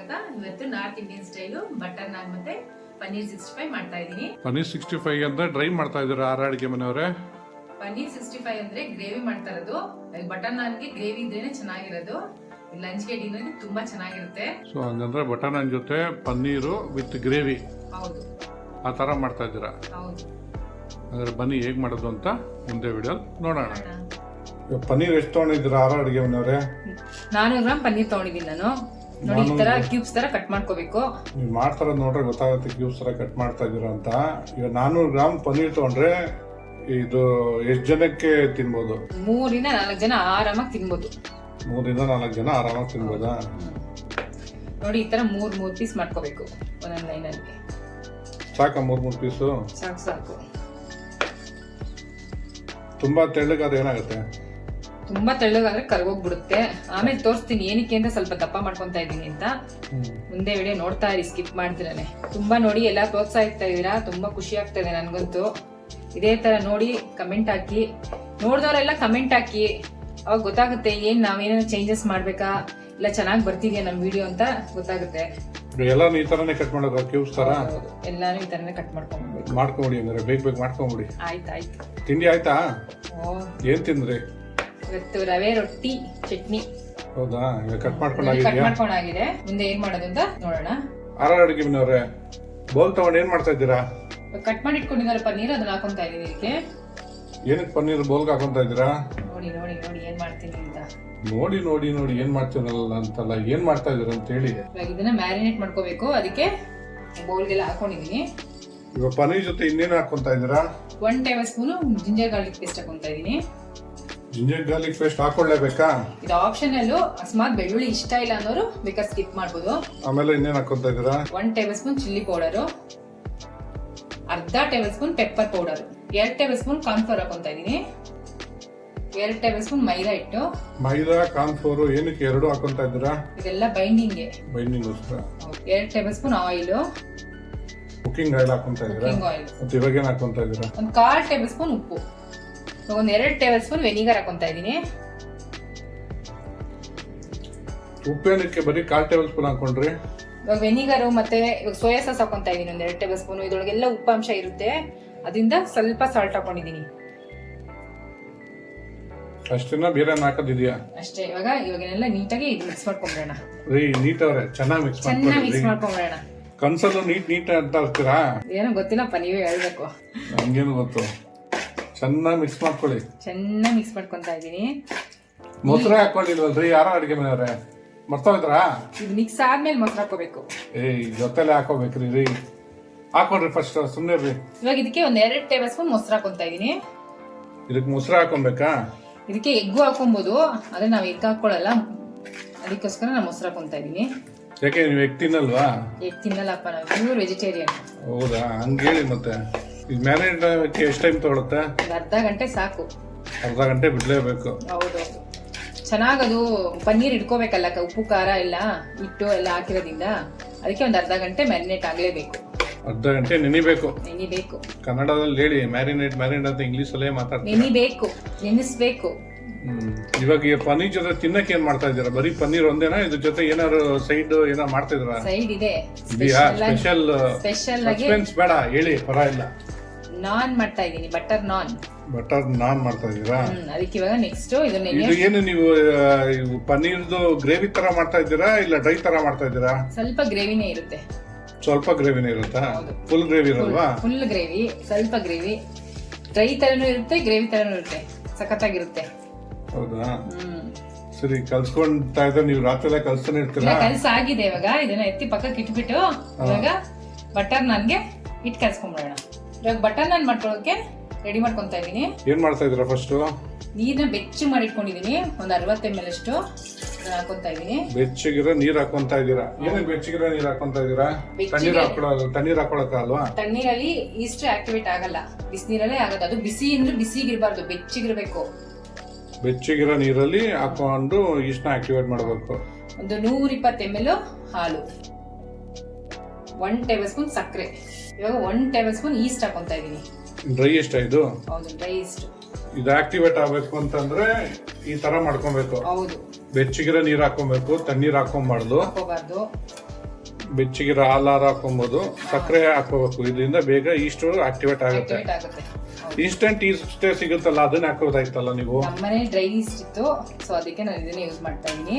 ಸ್ವಾಗತ. ಇವತ್ತು north Indian style butter ನಾನ್ ಮತ್ತೆ ಪನ್ನೀರ್ 65 ಮಾಡ್ತಾ ಇದೀನಿ. ಪನ್ನೀರ್ 65 ಅಂದ್ರೆ ಡ್ರೈ ಮಾಡ್ತಾ ಇದೀರಾ ಆರ ಅಡಿಗೆ ಮನೆಯವರೇ? ಪನ್ನೀರ್ 65 ಅಂದ್ರೆ ಗ್ರೇವಿ ಮಾಡ್ತಾ ಇರೋದು. ಬಟರ್ ನಾನ್ಗೆ ಗ್ರೇವಿ ಇದ್ರೇನೆ ಚೆನ್ನಾಗಿರೋದು. ಲಂಚ್ಗೆ ಡಿನ್ನರ್ಗೆ ತುಂಬಾ ಚೆನ್ನಾಗಿರುತ್ತೆ. ಸೊ ಹಂಗಂದ್ರೆ ಬಟರ್ ನಾನ್ ಜೊತೆ ಪನ್ನೀರು ವಿತ್ ಗ್ರೇವಿ ಹೌದು, ಆ ತರ ಮಾಡ್ತಾ ಇದ್ದೀರಾ? ಹೌದು. ಅಂದ್ರೆ ಬನ್ನಿ ಹೇಗ್ ಮಾಡೋದು ಅಂತ ಮುಂದೆ ವಿಡಿಯೋ ನೋಡೋಣ. ಪನ್ನೀರ್ ಎಷ್ಟು ತಗೊಂಡಿದ್ದೀರಾ ಆರ ಅಡಿಗೆ ಮನೆಯವರೇ? 400 ಗ್ರಾಮ್ ಪನ್ನೀರ್ ತಗೊಂಡಿದ್ದೀನಿ ನಾನು. ನೋಡಿ, ಈ ತರ ಕ್ಯೂಬ್ಸ್ ತರ ಕಟ್ ಮಾಡ್ಕೋಬೇಕು. ನೀವು ಮಾಡ್ತಾರದ್ ನೋಡ್ರೆ ಗೊತ್ತಾಗುತ್ತೆ ಕ್ಯೂಬ್ಸ್ ತರ ಕಟ್ ಮಾಡ್ತಾ ಇದೀರಾ ಅಂತ. ಈಗ 400 ಗ್ರಾಮ್ ಪನ್ನೀರ್ ತಗೊಂಡ್ರೆ ಇದು ಎಷ್ಟು ಜನಕ್ಕೆ ತಿನ್ಬೋದು? 3 ರಿಂದ 4 ಜನ ಆರಾಮಾಗಿ ತಿನ್ಬೋದು. 3 ರಿಂದ 4 ಜನ ಆರಾಮಾಗಿ ತಿನ್ಬೋದಾ? ನೋಡಿ, ಈ ತರ 3 ಪೀಸ್ ಮಾಡ್ಕೋಬೇಕು ಒಂದೊಂದು ಲೈನ್ ಅಲ್ಲಿ. ಸಾಕ 3 ಪೀಸು? ಸಾಕು ಸಾಕು. ತುಂಬಾ ತೆಳ್ಳಗಾದ್ರೆ ಏನಾಗುತ್ತೆ? ತುಂಬಾ ತೆಳ್ಳಗಾದ್ರೆ ಕರ್ಗೋಗ್ಬಿಡುತ್ತೆ. ಆಮೇಲೆ ತೋರಿಸ್ತೀನಿ ಏನಕ್ಕೆ ಅಂತ ಸ್ವಲ್ಪ ದಪ್ಪ ಮಾಡ್ಕೊಂತಾ ಇದೀನಿ ಅಂತ. ಮುಂದೆ ವಿಡಿಯೋ ನೋಡ್ತಾ ಇರಿ, ಸ್ಕಿಪ್ ಮಾಡ್ತಿರಾನೆ. ತುಂಬಾ ನೋಡಿ, ಎಲ್ಲ ಪ್ರೋತ್ಸಾಹಿಸ್ತಾ ಇದೀರಾ, ತುಂಬಾ ಖುಷಿ ಆಗ್ತಾ ಇದೆ ನನ್ಗಂತೂ. ಇದೇ ತರ ನೋಡಿ ಕಮೆಂಟ್ ಹಾಕಿ, ನೋಡ್ದವ್ರೆಲ್ಲ ಕಮೆಂಟ್ ಹಾಕಿ, ಅವಾಗ ಗೊತ್ತಾಗುತ್ತೆ ನಾವೇನೇನು ಚೇಂಜಸ್ ಮಾಡ್ಬೇಕಾ, ಇಲ್ಲ ಚೆನ್ನಾಗಿ ಬರ್ತಿದ್ಯಾ ನಮ್ ವಿಡಿಯೋ ಅಂತ ಗೊತ್ತಾಗುತ್ತೆ. ಎಲ್ಲಾನು ಈ ತರನೇ ಕಟ್ ಮಾಡೋದು ಕ್ಯೂಬ್ಸ್ ತರ? ಎಲ್ಲಾನು ಈ ತರನೇ ಕಟ್ ಮಾಡ್ಕೊಂಬಿಡಿ. ಅಂದ್ರೆ ಬೇಗ ಮಾಡ್ಕೊಂಬಿಡಿ. ಆಯ್ತಾಯ್ತು. ತಿಂಡಿ ಆಯ್ತಾ? ಏನ್ ತಿಂದ್ರಿ ಇವತ್ತು? ರವೆ ರೊಟ್ಟಿ ಚಟ್ನಿ. ಹೌದಾ? ಈಗ ಕಟ್ ಕಟ್ ಮಾಡ್ಕೊಂಡಾಗಿದ್ಯಾ? ಮಾಡ್ಕೊಂಡಾಗಿದೆ. ಮುಂದೆ ಏನ್ ಮಾಡೋದು ಅಂತ ನೋಡೋಣ. ಆರ ಅಡಿಗೆ ಮನೆಯವ್ರೆ, ಬೋಲ್ ತಗೊಂಡು ಏನ್ ಮಾಡ್ತಾ ಇದ್ದೀರಾ? ಕಟ್ ಮಾಡಿ ಇಟ್ಕೊಂಡಿದ್ದಾರೆ ಪನ್ನೀರ್, ಅದನ್ನ ಹಾಕೊಂತಾ ಇದೀನಿ ಇದಕ್ಕೆ. ಏನಕ್ಕೆ ಪನ್ನೀರ್ ಬೋಲ್ಗೆ ಹಾಕೊಂತಾ ಇದ್ದೀರಾ? ನೋಡಿ ನೋಡಿ ನೋಡಿ ಏನ್ ಮಾಡ್ತೀನಿ ಅಂತ. ನೋಡಿ ನೋಡಿ ನೋಡಿ ಏನ್ ಮಾಡ್ತೀರಲ್ಲ ಅಂತಲ್ಲ, ಏನ್ ಮಾಡ್ತಾ ಇದೀರ ಅಂತ ಹೇಳಿ. ಇವಾಗ ಇದನ್ನ ಮ್ಯಾರಿನೇಟ್ ಮಾಡ್ಕೋಬೇಕು, ಅದಕ್ಕೆ ಬೌಲ್ಗೆಲ್ಲ ಹಾಕೊಂಡಿದೀನಿ. ಇವಾಗ ಪನ್ನೀರ್ ಜೊತೆ ಇನ್ನೇನು ಹಾಕೊಂತಾ ಇದ್ದೀರಾ? 1 tablespoon ginger garlic paste ಹಾಕೊಂತಾ ಇದೀನಿ. ಜಿಂಜರ್ ಗಾರ್ಲಿಕ್ ಪೇಸ್ಟ್ ಹಾಕೊಳ್ಳೇಬೇಕಾ? ಇದು ಆಪ್ಷನಲ್. ಅಕಸ್ಮಾತ್ ಬೆಳ್ಳುಳ್ಳಿ ಇಷ್ಟ ಇಲ್ಲ ಅನ್ನೋರು ಬೇಕಾದ್ರೆ ಸ್ಕಿಪ್ ಮಾಡ್ಬೋದು. ಆಮೇಲೆ ಇನ್ನೇನ್ ಹಾಕೊಂತಾ ಇದ್ದೀರಾ? 1 ಟೇಬಲ್ ಸ್ಪೂನ್ ಚಿಲ್ಲಿ ಪೌಡರ್, ಅರ್ಧ tablespoon pepper powder, 2 tablespoon cornflour ಹಾಕೊಂತಾ ಇದೀನಿ, 2 ಟೇಬಲ್ ಸ್ಪೂನ್ ಮೈದಾ ಹಿಟ್ಟು. ಮೈದಾ ಕಾರ್ನ್ಫ್ಲೋರ್ ಏನಕ್ಕೆ ಎರಡು ಹಾಕೊಂತಾ ಇದ್ದೀರಾ? ಇದೆಲ್ಲ binding 2 tablespoon oil, cooking oil ಹಾಕೊಂತಾ ಇದ್ದೀರಾ? ಮತ್ತೆ ಇವಾಗ ಏನ್ ಹಾಕೊಂತಾ ಇದ್ದೀರಾ? 1/4 ಟೇಬಲ್ ಸ್ಪೂನ್ ಉಪ್ಪು, 2 ಟೇಬಲ್ ಸ್ಪೂನ್ ವೆನಿಗರ್ ಹಾಕೊಂತಾ ಇದೀನಿ. ಉಪ್ಪೇನಕ್ಕೆ ಬರೀ 1/4 ಟೇಬಲ್ ಸ್ಪೂನ್ ಹಾಕೊಂಡ್ರಿ? ಇವಾಗ ವೆನಿಗರ್ ಮತ್ತೆ ಸೋಯಾ ಸಾಸ್ ಹಾಕೊಂತಾ ಇದೀನಿ 2 ಟೇಬಲ್ ಸ್ಪೂನ್. ಇದ್ರೊಳಗೆಲ್ಲ ಉಪ್ಪಾಂಶ ಇರುತ್ತೆ, ಅದರಿಂದ ಸ್ವಲ್ಪ ಸಾಲ್ಟ್ ಹಾಕೊಂಡಿದೀನಿ ಅಷ್ಟೇನಾ? ಬೇರೆ ಹಾಕೋದಿದ್ಯಾ? ಅಷ್ಟೇ. ಇವಾಗೆಲ್ಲ ನೀಟಾಗಿ ಮಿಕ್ಸ್ ಮಾಡ್ಕೊಂಡ್ಬಿಡೋಣ. ನೀಟ್ ಅವ್ರೆ, ಚೆನ್ನಾಗಿ ಮಿಕ್ಸ್ ಮಾಡ್ಕೊಂಡ್ಬಿಡೋಣ. ಕನ್ಸಲ್ಲೂ ನೀಟ್ ಅಂತ ಇರ್ತೀರಾ? ಏನೋ ಗೊತ್ತಿಲ್ಲಪ್ಪ, ನೀವೇ ಹೇಳ್ಬೇಕು. ಹಂಗೇನು ಗೊತ್ತು. ಚೆನ್ನಾಗಿ ಮಿಕ್ಸ್ ಮಾಡ್ಕೊಳ್ಳಿ. ಚೆನ್ನಾಗಿ ಮಿಕ್ಸ್ ಮಾಡ್ಕೊಂತಾ ಇದೀನಿ. ಮೊಸರು ಹಾಕೊಂಡಿಲ್ವಲ್ರಿ ಯಾರ ಅಡಿಗೆ ಮನೆಯವ್ರೆ? ಮರ್ತೋಯ್ತಾರಾ? ಇದು ಮಿಕ್ಸ್ ಆದ್ಮೇಲೆ ಮೊಸರು ಹಾಕೋಬೇಕು. ಜೊತೆಲೆ ಹಾಕೋಬೇಕ್ರಿ ರೀ. ಹಾಕೊಂಡ್ರಿ ಫಸ್ಟ್, ಸುಮ್ಮನೆ ರೀ. ಇವಾಗ ಇದಕ್ಕೆ 2 ಟೇಬಲ್ ಸ್ಪೂನ್ ಮೊಸರು ಹಾಕೊಂತಾ ಇದೀನಿ. ಇದಕ್ಕೆ ಮೊಸರು ಹಾಕೊಬೇಕಾ? ಇದಕ್ಕೆ ಎಗ್ಗು ಹಾಕೊಬಹುದು, ಆದ್ರೆ ನಾವ್ ಎಗ್ ಹಾಕೊಳ್ಳಲ್ಲ, ಅದಕ್ಕೋಸ್ಕರ ನಾನು ಮೊಸರು ಹಾಕೊಂತಾ ಇದೀನಿ. ಯಾಕೆ ನೀವು ಎಗ್ ತಿನ್ನಲ್ವಾ? ಎಗ್ ತಿನ್ನಲ್ಲಪ್ಪ, ನಾವು ಪ್ಯೂರ್ ವೆಜಿಟೇರಿಯನ್. ಹೌದಾ? ಹಂಗೇಳಿ. ಮತ್ತೆ ಈಗ ಮ್ಯಾರಿನೇಟ್ ಎಷ್ಟು ಟೈಮ್ ತಗೊಳುತ್ತೆ? ಅರ್ಧ ಗಂಟೆ ಸಾಕು. ಅರ್ಧ ಗಂಟೆ ಬಿಡ್ಲೇಬೇಕು? ಹೌದೌದು. ಚೆನ್ನಾಗದು ಪನ್ನೀರ್ ಇಟ್ಕೋಬೇಕಲ್ಲ, ಉಪ್ಪು ಖಾರ ಎಲ್ಲ ಹಿಟ್ಟು ಎಲ್ಲ ಹಾಕಿರೋದ್ರಿಂದ, ಅದಕ್ಕೆ ಅರ್ಧ ಗಂಟೆ ಮ್ಯಾರಿನೇಟ್ ಆಗ್ಲೇಬೇಕು. ಅರ್ಧ ಗಂಟೆ ನೆನಿಬೇಕು? ನೆನಿಬೇಕು. ಕನ್ನಡದಲ್ಲಿ ಹೇಳಿ. ಮ್ಯಾರಿನೇಟ್ ಅಂತ ಇಂಗ್ಲಿಷ್ ಅಲ್ಲೇ ಮಾತಾಡ್ತಾರೆ. ನೆನಿಬೇಕು, ನೆನಿಸ್ಬೇಕು. ಇವಾಗ ಈ ಪನ್ನೀರ್ ಜೊತೆ ತಿನ್ನಕ್ಕೆ ಏನ್ ಮಾಡ್ತಾ ಇದ್ದೀರಾ? ಬರೀ ಪನ್ನೀರ್ ಒಂದೇನಾ? ಇದ್ರ ಜೊತೆ ಏನಾದ್ರು ಸೈಡ್ ಏನಾರು ಮಾಡ್ತಾ ಇದ್ದೀರಾ? ಸೈಡ್ ಇದೆ, ಸ್ಪೆಷಲ್ ಆಗಿ ಬೇಡ ಹೇಳಿ, ಪರವಾಗಿಲ್ಲ. ನಾನ್ ಮಾಡ್ತಾ ಇದೀನಿ, ಬಟರ್ ನಾನ್ ಮಾಡ್ತಾ ಇದ್ದೀರಾ? ಅದಕ್ಕೆ ಇವಾಗ ನೆಕ್ಸ್ಟ್ ಇದು ಏನು ನೀವು ಪನ್ನೀರ್ದು ಗ್ರೇವಿ ತರ ಮಾಡ್ತಾ ಇದ್ದೀರಾ ಇಲ್ಲ ಡ್ರೈ ತರ ಮಾಡ್ತಾ ಇದ್ದೀರಾ? ಸ್ವಲ್ಪ ಗ್ರೇವಿನೇ ಇರುತ್ತೆ. ಸ್ವಲ್ಪ ಗ್ರೇವಿನೇ ಇರುತ್ತಾ? ಫುಲ್ ಗ್ರೇವಿ ಇರಲ್ವಾ? ಫುಲ್ ಗ್ರೇವಿ, ಸ್ವಲ್ಪ ಗ್ರೇವಿ. ಡ್ರೈ ತರನೂ ಇರುತ್ತೆ, ಗ್ರೇವಿ ತರನೂ ಇರುತ್ತೆ, ಸಖತ್ತಾಗಿರುತ್ತೆ. ಹೌದಾ? ಸರಿ, ಕಲ್ಸ್ಕೊಂತಾ ಇದ್ರೆ ನೀವು ರಾತ್ರಿ ಎಲ್ಲ ಕಲ್ಸ್ತಾನೆ ಇರ್ತೀರಾ? ಕಲ್ಸಾಗಿದೆ. ಇವಾಗ ಇದನ್ನ ಎತ್ತಿ ಪಕ್ಕಕ್ಕೆ ಇಟ್ಬಿಟ್ಟು ಇವಾಗ ಬಟರ್ ನಾನ್ಗೆ ಇಟ್ಟು ಕಲ್ಸ್ಕೊಂಡ್ಬಿಡೋಣ. ಇವಾಗ ಬಟರ್ ನಾನ್ ಮಾಡ್ಕೊಳ್ಳೋಕೆ ರೆಡಿ ಮಾಡ್ಕೊಂತಾ ಇದೀನಿ. ಏನ್ ಮಾಡ್ತಾ ಇದೀರಾ? ಫಸ್ಟ್ ನೀರ್ನ ಬೆಚ್ಚ ಮಾಡಿ ಇಟ್ಕೊಂಡಿದೀನಿ, 60 ml ಅಷ್ಟು ಹಾಕೊಂತಾ ಇದೀನಿ. ಬೆಚ್ಚಗಿರೋ ನೀರ್ ಹಾಕೊಂತಾ ಇದೀರಾ? ಏನಕ್ಕೆ ಬೆಚ್ಚಗಿರೋ ನೀರ್ ಹಾಕೊಂತಾ ಇದೀರಾ? ತಣ್ಣೀರ್ ಹಾಕೊಳಕ ಅಲ್ವಾ? ತಣ್ಣೀರಲ್ಲಿ ಈಸ್ಟ್ ಆಕ್ಟಿವೇಟ್ ಆಗಲ್ಲ, ಬಿಸಿನೀರಲ್ಲೇ ಆಗದು. ಅದು ಬಿಸಿ ಅಂದ್ರೆ ಬಿಸಿಗಿರ್ಬಾರ್ದು, ಬೆಚ್ಚಗಿರ್ಬೇಕು. ಬೆಚ್ಚಗಿರೋ ನೀರಲ್ಲಿ ಹಾಕೊಂಡು ಈಸ್ಟ್ನ ಆಕ್ಟಿವೇಟ್ ಮಾಡಬೇಕು. 120 ml ಹಾಲು, 1 ಟೇಬಲ್ ಸ್ಪೂನ್ ಸಕ್ಕರೆ. ಇವಾಗ 1 ಟೇಬಲ್ ಸ್ಪೂನ್ ಈಸ್ಟ್ ಹಾಕೊಂತಾ ಇದೀನಿ. ಡ್ರೈ ಈಸ್ಟ್ ಇದು? ಹೌದು, ಡ್ರೈ ಈಸ್ಟ್. ಇದು ಆಕ್ಟಿವೇಟ್ ಆಗ್ಬೇಕು ಅಂತಂದ್ರೆ ಈ ತರ ಮಾಡ್ಕೊಬೇಕು. ಹೌದು. ಬೆಚ್ಚಗಿರೋ ನೀರ್ ಹಾಕೊಬೇಕು, ತಣ್ಣೀರ್ ಹಾಕೋಬಾರ್ದು. ಬೆಚ್ಚಗಿರೋ ಹಾಲಾರ ಹಾಕೊಬೋದು, ಸಕ್ಕರೆ ಹಾಕೋಬೇಕು. ಇದರಿಂದ ಬೇಗ ಈಸ್ಟ್ ಆಕ್ಟಿವೇಟ್ ಆಗುತ್ತೆ. ಆಕ್ಟಿವೇಟ್ ಆಗುತ್ತೆ. ಇನ್ಸ್ಟೆಂಟ್ ಈಸ್ಟ್ ಸಿಗುತ್ತಲ್ಲ, ಅದನ್ನ ಹಾಕೋದಾಯ್ತಲ್ಲ ನೀವು. ನಮ್ಮನೆ ಡ್ರೈ ಈಸ್ಟ್ ಇತ್ತು, ಸೊ ಅದಕ್ಕೆ ನಾನು ಇದನ್ನೇ ಯೂಸ್ ಮಾಡ್ತಾ ಇದೀನಿ.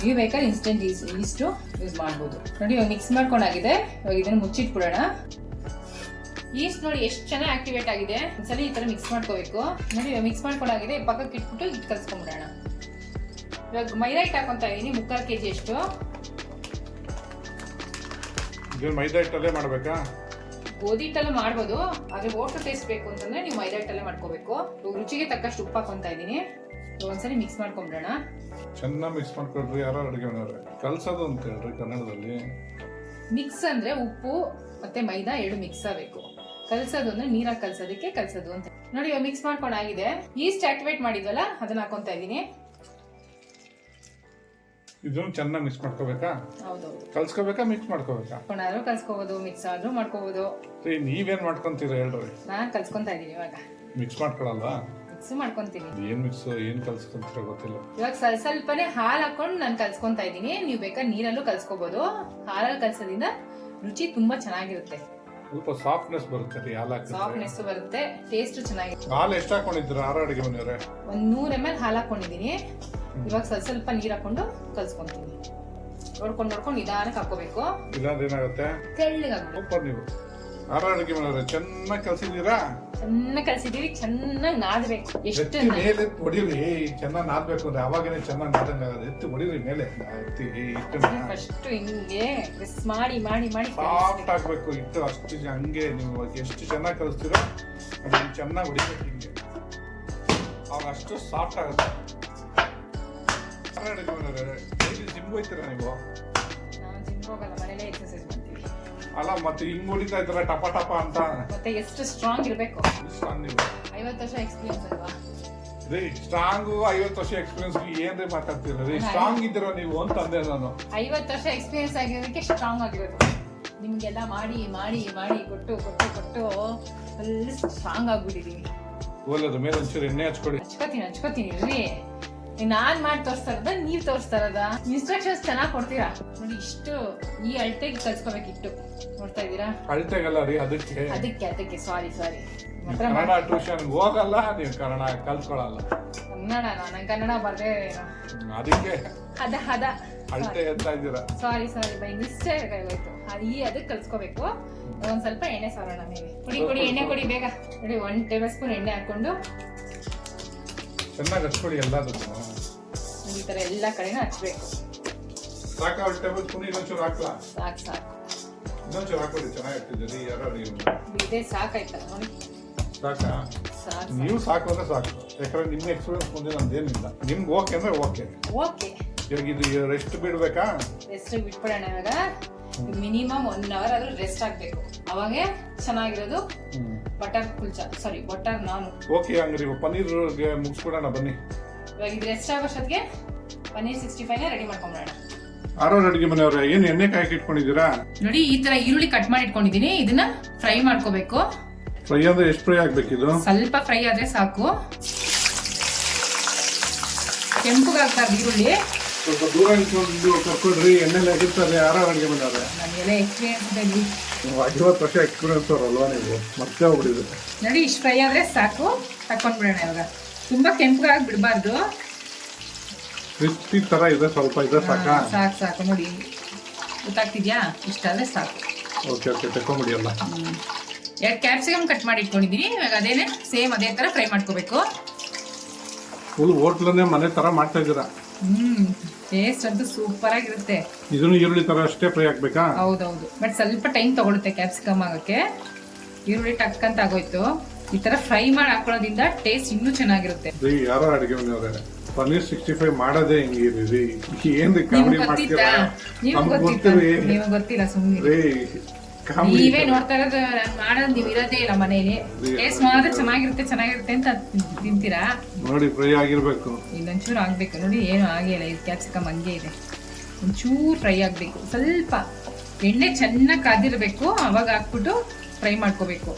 ನೀವು ಬೇಕಾದ್ರೆ ಇನ್ಸ್ಟೆಂಟ್ ಈಸ್ಟ್ ಯೂಸ್ ಮಾಡ್ಬೋದು. ನೋಡಿ ಇವಾಗ ಮಿಕ್ಸ್ ಮಾಡ್ಕೊಂಡಾಗಿದೆ. ಇವಾಗ ಇದನ್ನ ಮುಚ್ಚಿಟ್ಬಿಡೋಣ. ಈಸ್ಟ್ ನೋಡಿ ಎಷ್ಟು ಚೆನ್ನಾಗಿ ಆಕ್ಟಿವೇಟ್ ಆಗಿದೆ. ಒಂದ್ಸಲ ಈ ತರ ಮಿಕ್ಸ್ ಮಾಡ್ಕೋಬೇಕು. ನೋಡಿ ಮಿಕ್ಸ್ ಮಾಡ್ಕೊಂಡಾಗಿದೆ, ಪಕ್ಕಕ್ಕೆ ಇಟ್ಬಿಟ್ಟು ಇದು ಕಲ್ಸ್ಕೊಂಡ್ಬಿಡೋಣ. ಇವಾಗ ಮೈದಾ ಹಿಟ್ಟು ಹಾಕೊಂತ ಇದೀನಿ, 3/4 kg ಅಷ್ಟು. ಇದು ಮೈದಾ ಹಿಟ್ಟಲ್ಲೇ ಮಾಡ್ಬೇಕಾ? ಗೋಧಿ ಹಿಟ್ಟಲ್ಲೂ ಮಾಡ್ಬೋದು, ಆದ್ರೆ ವಾಟರ್ ಟೇಸ್ಟ್ ಬೇಕು ಅಂತಂದ್ರೆ ನೀವು ಮೈದಾ ಹಿಟ್ಟಲ್ಲೇ ಮಾಡ್ಕೋಬೇಕು. ರುಚಿಗೆ ತಕ್ಕಷ್ಟು ಉಪ್ಪು ಹಾಕೊಂತ ಇದೀನಿ. ಒಂದ್ಸಲಿ ಮಿಕ್ಸ್ ಮಾಡ್ಕೊಂಡ್ಬಿಡೋಣ. ಚೆನ್ನಾಗಿ ಮಿಕ್ಸ್ ಮಾಡ್ಕೊಳ್ರಿ. ಯಾರು ಅಡುಗೆ ಮನೆಯವ್ರೆ ಕಲ್ಸೋದು ಅಂತ ಹೇಳ್ರಿ ಕನ್ನಡದಲ್ಲಿ. ಮಿಕ್ಸ್ ಅಂದ್ರೆ ಉಪ್ಪು ಮತ್ತೆ ಮೈದಾ 2 ಮಿಕ್ಸ್ ಆಗಬೇಕು. ಕಲ್ಸೋದು ಅಂದ್ರೆ ನೀರಾಗಿ ಕಲ್ಸೋದಕ್ಕೆ ಕಲ್ಸೋದು ಅಂತ. ನೋಡಿ ಇವಾಗ ಮಿಕ್ಸ್ ಮಾಡ್ಕೊಂಡಾಗಿದೆ. ಈಸ್ಟ್ ಆಕ್ಟಿವೇಟ್ ಮಾಡಿದ್ವಲ್ಲ ಅದನ್ನ ಹಾಕೊಂತ ಇದೀನಿ. ಇದನ್ನು ಚೆನ್ನಾಗಿ ಮಿಕ್ಸ್ ಮಾಡ್ಕೋಬೇಕಾ? ಹೌದೌದು. ಕಲ್ಸ್ಕೋಬೇಕಾ ಮಿಕ್ಸ್ ಮಾಡ್ಕೋಬೇಕಾ? ಹಾಕೊಂಡಾದ್ರೂ ಕಲ್ಸ್ಕೋಬಹುದು, ಮಿಕ್ಸ್ ಆದ್ರೂ ಮಾಡ್ಕೋಬಹುದು. ನೀವೇನ್ ಮಾಡ್ಕೊಂತೀರ ಹೇಳ್ರಿ? ನಾನ್ ಕಲ್ಸ್ಕೊಂತ ಇದೀನಿ. ಇವಾಗ ಮಿಕ್ಸ್ ಮಾಡ್ಕೊಳಲ್ವಾ? ಮಿಕ್ಸ್ ಮಾಡ್ಕೊಂತೀನಿ. ಏನ್ ಮಿಕ್ಸ್ ಏನ್ ಕಲ್ಸ್ಕೊಂತೀರ ಗೊತ್ತಿಲ್ಲ. ಇವಾಗ ಸ್ವಲ್ಪನೇ ಹಾಲು ಹಾಕೊಂಡು ನಾನು ಕಲ್ಸ್ಕೊಂತ ಇದೀನಿ. ನೀವು ಬೇಕಾದ್ರೆ ನೀರಲ್ಲೂ ಕಲ್ಸ್ಕೋಬಹುದು. ಹಾಲಲ್ಲಿ ಕಲ್ಸೋದ್ರಿಂದ ರುಚಿ ತುಂಬಾ ಚೆನ್ನಾಗಿರುತ್ತೆ. ಸ್ವಲ್ಪ ಸಾಫ್ಟ್ನೆಸ್ ಬರುತ್ತೆ. ಸಾಫ್ಟ್ನೆಸ್ ಬರುತ್ತೆ, ಟೇಸ್ಟ್ ಚೆನ್ನಾಗಿರುತ್ತೆ. ಹಾಲು ಎಷ್ಟು ಹಾಕೊಂಡಿದ್ರ ಆರ ಅಡಿಗೆ ಮನೆಯವ್ರೆ? 100 ml ಹಾಲು ಹಾಕೊಂಡಿದೀನಿ. ಇವಾಗ ಸ್ವಲ್ಪ ನೀರ್ ಹಾಕೊಂಡು ಕಲ್ಸ್ಕೊಂತೀನಿ. ನೋಡ್ಕೊಂಡು ನಿಧಾನಕ್ಕೆ ಹಾಕೋಬೇಕು. ಇಲ್ಲಾಂದ್ರೆ ಏನಾಗುತ್ತೆ? ತೆಳ್ಳಗಾಗ್ಬೇಕು. ನೀವು ಆರ ಅಡಿಗೆ ಮನೆಯವ್ರೆ ಚೆನ್ನಾಗಿ ಕಲ್ಸಿದೀರಾ? ಚೆನ್ನಾಗಿ ಕಲ್ಸಿದೀವಿ. ಚೆನ್ನಾಗಿ ನಾದಬೇಕು. ಎಷ್ಟು ಮೇಲೆ ಹೊಡಿರಿ. ಚೆನ್ನಾಗಿ ನಾದ್ಬೇಕು ಅಂದ್ರೆ ಅವಾಗನೇ ಚೆನ್ನಾಗಿ ನಾದಂಗ ಎತ್ತಿ ಹೊಡಿರಿ ಮೇಲೆ. ಫಸ್ಟ್ ಹಿಂಗೆ ಪ್ರೆಸ್ ಮಾಡಿ ಮಾಡಿ ಮಾಡಿ ಸಾಫ್ಟ್ ಆಗ್ಬೇಕು ಹಿಟ್ಟು. ಅಷ್ಟು ಹಂಗೆ ನೀವು ಎಷ್ಟು ಚೆನ್ನಾಗಿ ಕಲಿಸ್ತೀರೋ ಅದನ್ನ ಚೆನ್ನಾಗಿ ಹೊಡಿಬೇಕು. ಹಿಂಗೆ ಅವಾಗ ಅಷ್ಟು ಸಾಫ್ಟ್ ಆಗುತ್ತೆ. ಜಿಮ್ ಹೋಗ್ತೀರಾ ನೀವು? ನಾವು ಜಿಮ್ ಹೋಗಲ್ಲ, ಮನೇಲೆ ಎಕ್ಸರ್ಸೈಸ್ ಮಾಡ್ತೀವಿ. ಅಲ್ಲ ಮತ್ತೆ ಹಿಂಗ್ ಹೊಡಿತಾ ಇದ್ರ ಟಪ ಟಪ ಅಂತ. ಮತ್ತೆ ಎಷ್ಟು ಸ್ಟ್ರಾಂಗ್ ಇರ್ಬೇಕು. ಸ್ಟ್ರಾಂಗ್ ನೀವು 50 ವರ್ಷ ಎಕ್ಸ್ಪೀರಿಯನ್ಸ್ ಅಲ್ವಾ? ರೀ ಸ್ಟ್ರಾಂಗ್ 50 ವರ್ಷ ಎಕ್ಸ್ಪೀರಿಯನ್ಸ್ ಏನ್ರಿ ಮಾತಾಡ್ತೀರ ರೀ? ಸ್ಟ್ರಾಂಗ್ ಇದ್ದೀರಾ ನೀವು ಅಂತ ಅಂದೆ ನಾನು. 50 ವರ್ಷ ಎಕ್ಸ್ಪೀರಿಯನ್ಸ್ ಆಗಿರೋದಕ್ಕೆ ಸ್ಟ್ರಾಂಗ್ ಆಗಿರೋದು. ನಿಮ್ಗೆಲ್ಲ ಮಾಡಿ ಮಾಡಿ ಮಾಡಿ ಕೊಟ್ಟು ಕೊಟ್ಟು ಕೊಟ್ಟು ಫುಲ್ ಸ್ಟ್ರಾಂಗ್ ಆಗ್ಬಿಟ್ಟಿದೀನಿ. ಒಳ್ಳೇದು. ಮೇಲೆ ಒಂಚೂರು ಎಣ್ಣೆ ಹಚ್ಕೋತೀನಿ ರೀ. ನಾನ್ ಮಾಡಿ ತೋರಿಸ್ತಾ ಇರೋದ, ನೀವ್ ತೋರಿಸ್ತಾ ಇರೋದ? ಇನ್ಸ್ಟ್ರಕ್ಷನ್ಸ್ ಚೆನ್ನಾಗಿ ಕೊಡ್ತೀರಾ ನೋಡಿ. ಇಷ್ಟು ಈ ಅಳತೆಗೆ ಕಲ್ಸ್ಕೋಬೇಕಿತ್ತು. ನೋಡ್ತಾ ಇದ್ದೀರಾ? ಅಳತೆಗಲ್ಲ ರೀ, ಅದಕ್ಕೆ ಸಾರಿ ಕನ್ನಡ ಟ್ಯೂಷನ್ ಹೋಗಲ್ಲ, ನೀವು ಕನ್ನಡ ಕಲ್ತ್ಕೊಳಲ್ಲ. ಕನ್ನಡ ನಾನು ಕನ್ನಡ ಬರ್ದೇ ಅದಕ್ಕೆ ಹದ ಅಳತೆ ಹೇಳ್ತಾ ಇದ್ದೀರಾ. ಸಾರಿ ಬೈ ಮಿಸ್ಟೇಕ್ ಆಗೋಯ್ತು. ಅದಕ್ಕೆ ಕಲ್ಸ್ಕೋಬೇಕು. ಒಂದ್ ಸ್ವಲ್ಪ ಎಣ್ಣೆ ಸಾರೋಣ. ಮೇಲೆ ಕೊಡಿ ಎಣ್ಣೆ ಕೊಡಿ ಬೇಗ. ನೋಡಿ 1 ಟೇಬಲ್ ಸ್ಪೂನ್ ಎಣ್ಣೆ ಹಾಕೊಂಡು ಚೆನ್ನಾಗಿ ಹಚ್ಕೊಡಿ. ಎಲ್ಲದಕ್ಕೂ ಈ ತರ ಎಲ್ಲಾ ಕಡೆನೂ ಹಚ್ಬೇಕು. ಸಾಕ? 1 ಟೇಬಲ್ ಸ್ಪೂನ್ ಇನ್ನೊಂಚೂರು ಹಾಕ್ಲಾ? ಸಾಕು ಇನ್ನೊಂಚೂರು ಹಾಕೊಡಿ. ಚೆನ್ನಾಗಿರ್ತಿದ್ದೀರಿ. ಯಾರು ಇದೇ ಸಾಕಾಯ್ತಲ್ಲ ನೋಡಿ. ಸಾಕಾ? ನೀವು ಸಾಕು ಅಂದ್ರೆ ಸಾಕು. ಯಾಕಂದ್ರೆ ನಿಮ್ಮ ಎಕ್ಸ್ಪೀರಿಯನ್ಸ್ ಮುಂದೆ ನಂದೇನಿಲ್ಲ. ನಿಮ್ಗೆ ಓಕೆ ಅಂದ್ರೆ ಓಕೆ. ಇವಾಗ ಇದು ರೆಸ್ಟ್ ಬಿಡ್ಬೇಕಾ? ರೆಸ್ಟ್ ಬಿಟ್ಬಿಡೋಣ. ಇವಾಗ ಮಿನಿಮಮ್ 1 hour ಆದ್ರೂ ರೆಸ್ಟ್ ಆಗ್ಬೇಕು. ಅವಾಗೆ ಚೆನ್ನಾಗಿರೋದು. ಬಟರ್ ನಾನ್. ಓಕೆ ಹಂಗ್ರಿ ಪನ್ನೀರ್ಗೆ ಮುಗಿಸ್ಬಿಡೋಣ ಬನ್ನಿ. ಇವಾಗ ಇದು ರೆಸ್ಟ್ ಆಗೋಷ್ಟೊತ್ತಿಗೆ ಪನ್ನೀರ್ 65 ರೆಡಿ ಮಾಡ್ಕೊಂಡ್ಬಿಡೋಣ. ಆರೋರ್ ಅಡಿಗೆ ಮನೆಯವ್ರೆ ಏನು ಎಣ್ಣೆ ಕಾಯಕ್ಕೆ ಇಟ್ಕೊಂಡಿದ್ದೀರಾ? ನೋಡಿ ಈ ತರ ಈರುಳ್ಳಿ ಕಟ್ ಮಾಡಿ ಇಟ್ಕೊಂಡಿದೀನಿ. ಇದನ್ನ ಫ್ರೈ ಮಾಡ್ಕೋಬೇಕು. ಫ್ರೈ ಅಂದ್ರೆ ಎಷ್ಟು ಫ್ರೈ ಆಗ್ಬೇಕಿದು? ಸ್ವಲ್ಪ ಫ್ರೈ ಆದ್ರೆ ಸಾಕು. ಕೆಂಪುಗಾಗ್ತಾರೆ ಈರುಳ್ಳಿ. ಸ್ವಲ್ಪ ದೂರ ನಿಂತ್ಕೊಂಡು ಕರ್ಕೊಡ್ರಿ. ಎಣ್ಣೆಲ್ಲ ಎಗಿರ್ತಾರೆ ಆರೋರ್ ಅಡಿಗೆ ಮನೆಯವ್ರೆ. ನನಗೆಲ್ಲ ಎಕ್ಸ್ಪೀರಿಯನ್ಸ್ ಇದೆ. 50 ವರ್ಷ ಎಕ್ಸ್ಪೀರಿಯನ್ಸ್ ಅವರಲ್ವಾ ನೀವು? ಮತ್ತೆ ಹೋಗ್ಬಿಟ್ಟಿದ್ರೆ ನೋಡಿ ಇಷ್ಟು ಫ್ರೈ ಆದ್ರೆ ಸಾಕು. ತಕೊಂಡ್ಬಿಡೋಣ. ಇವಾಗ ತುಂಬಾ ಕೆಂಪುಗಾಗಿ ಬಿಡಬಾರ್ದು. ಕ್ರಿಸ್ಪಿ ತರ ಇದೆ. ಸ್ವಲ್ಪ ಇದೆ ಸಾಕಾ? ಸಾಕು ನೋಡಿ. ಗೊತ್ತಾಗ್ತಿದ್ಯಾ? ಇಷ್ಟಾದ್ರೆ ಸಾಕು. ಓಕೆ ತಕೊಂಡ್ಬಿಡಿ ಎಲ್ಲ. 2 ಕ್ಯಾಪ್ಸಿಕಮ್ ಕಟ್ ಮಾಡಿ ಇಟ್ಕೊಂಡಿದೀನಿ. ಇವಾಗ ಅದೇನೆ ಸೇಮ್ ಅದೇ ತರ ಫ್ರೈ ಮಾಡ್ಕೋಬೇಕು. ಫುಲ್ ಹೋಟ್ಲನ್ನೇ ಮನೆ ತರ ಮಾಡ್ತಾ ಇದ್ದೀರಾ? ಟೇಸ್ಟ್ ಅಂತೂ ಸೂಪರ್ ಆಗಿರುತ್ತೆ. ಇದನ್ನು ಈರುಳ್ಳಿ ತರ ಅಷ್ಟೇ ಫ್ರೈ ಆಗ್ಬೇಕಾ? ಹೌದೌದು. ಬಟ್ ಸ್ವಲ್ಪ ಟೈಮ್ ತಗೊಳುತ್ತೆ ಕ್ಯಾಪ್ಸಿಕಮ್ ಆಗಕ್ಕೆ. ಈರುಳ್ಳಿ ಟಕ್ ಅಂತ ಆಗೋಯ್ತು. ಈ ತರ ಫ್ರೈ ಮಾಡಿ ಹಾಕೊಳ್ಳೋದ್ರಿಂದ ಟೇಸ್ಟ್ ಇನ್ನೂ ಚೆನ್ನಾಗಿರುತ್ತೆ. ಯಾರೋ ಅಡಿಗೆ ಮನೆಯವ್ರೆ ಪನ್ನೀರ್ 65 ಮಾಡೋದೇ ಹಿಂಗಿರಿ. ಏನ್ರಿ ಕಾಮಿಡಿ ಮಾಡ್ತೀರಾ? ನೀವು ಗೊತ್ತಿಲ್ಲ ಸುಮ್ಮನೆ. ನೀವೇ ನೋಡ್ತಾ ಇರೋದು. ನಾನು ಮಾಡೋದು ನೀವು ಇರೋದೇ ಇಲ್ಲ ಮನೇಲಿ. ಟೇಸ್ಟ್ ಮಾತ್ರ ಚೆನ್ನಾಗಿರುತ್ತೆ ಅಂತ ತಿಂತೀರಾ ನೋಡಿ. ಫ್ರೈ ಆಗಿರ್ಬೇಕು. ಇನ್ನೊಂಚೂರು ಆಗ್ಬೇಕು. ನೋಡಿ ಏನು ಆಗಿಲ್ಲ. ಇದು ಕ್ಯಾಪ್ಸಿಕಮ್ ಹಂಗೆ ಇದೆ. ಒಂಚೂರು ಫ್ರೈ ಆಗ್ಬೇಕು. ಸ್ವಲ್ಪ ಎಣ್ಣೆ ಚೆನ್ನಾಗಿ ಕಾದಿರ್ಬೇಕು. ಅವಾಗ ಹಾಕ್ಬಿಟ್ಟು ಫ್ರೈ ಮಾಡ್ಕೋಬೇಕು.